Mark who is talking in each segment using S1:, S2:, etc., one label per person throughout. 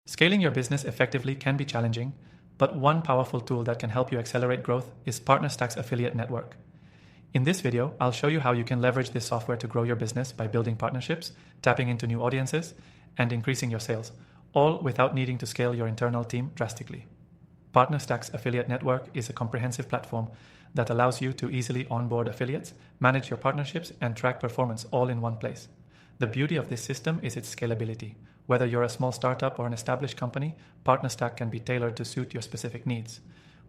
S1: Scaling your business effectively can be challenging, but one powerful tool that can help you accelerate growth is PartnerStack's affiliate network. In this video, I'll show you how you can leverage this software to grow your business by building partnerships, tapping into new audiences, and increasing your sales, all without needing to scale your internal team drastically. PartnerStack's affiliate network is a comprehensive platform that allows you to easily onboard affiliates, manage your partnerships, and track performance all in one place. The beauty of this system is its scalability. Whether you're a small startup or an established company, PartnerStack can be tailored to suit your specific needs.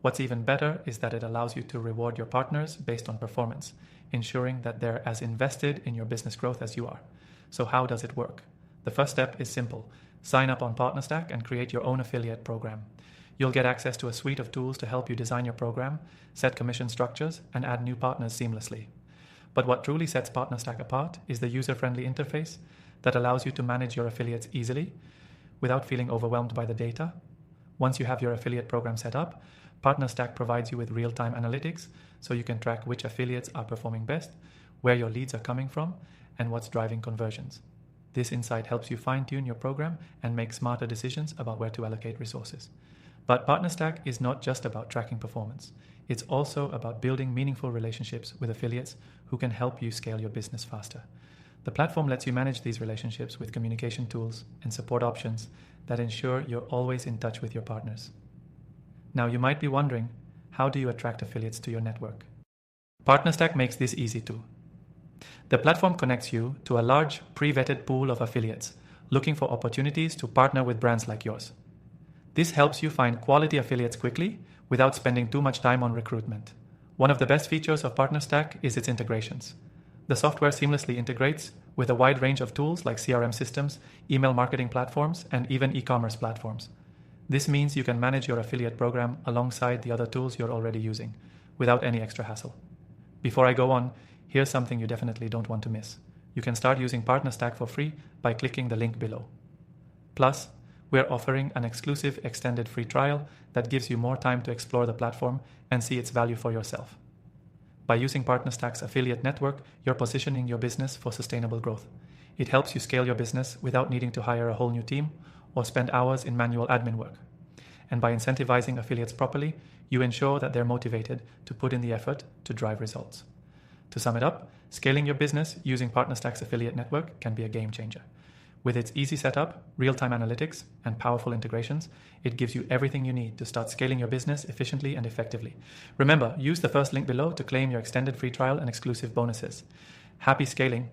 S1: What's even better is that it allows you to reward your partners based on performance, ensuring that they're as invested in your business growth as you are. So how does it work? The first step is simple. Sign up on PartnerStack and create your own affiliate program. You'll get access to a suite of tools to help you design your program, set commission structures, and add new partners seamlessly. But what truly sets PartnerStack apart is the user-friendly interface that allows you to manage your affiliates easily without feeling overwhelmed by the data. Once you have your affiliate program set up, PartnerStack provides you with real-time analytics so you can track which affiliates are performing best, where your leads are coming from, and what's driving conversions. This insight helps you fine-tune your program and make smarter decisions about where to allocate resources. But PartnerStack is not just about tracking performance. It's also about building meaningful relationships with affiliates who can help you scale your business faster. The platform lets you manage these relationships with communication tools and support options that ensure you're always in touch with your partners. Now you might be wondering, how do you attract affiliates to your network? PartnerStack makes this easy too. The platform connects you to a large, pre-vetted pool of affiliates looking for opportunities to partner with brands like yours. This helps you find quality affiliates quickly without spending too much time on recruitment. One of the best features of PartnerStack is its integrations. The software seamlessly integrates with a wide range of tools like CRM systems, email marketing platforms, and even e-commerce platforms. This means you can manage your affiliate program alongside the other tools you're already using without any extra hassle. Before I go on, here's something you definitely don't want to miss. You can start using PartnerStack for free by clicking the link below. Plus, we're offering an exclusive extended free trial that gives you more time to explore the platform and see its value for yourself. By using PartnerStack's affiliate network, you're positioning your business for sustainable growth. It helps you scale your business without needing to hire a whole new team or spend hours in manual admin work. And by incentivizing affiliates properly, you ensure that they're motivated to put in the effort to drive results. To sum it up, scaling your business using PartnerStack's affiliate network can be a game changer. With its easy setup, real-time analytics, and powerful integrations, it gives you everything you need to start scaling your business efficiently and effectively. Remember, use the first link below to claim your extended free trial and exclusive bonuses. Happy scaling!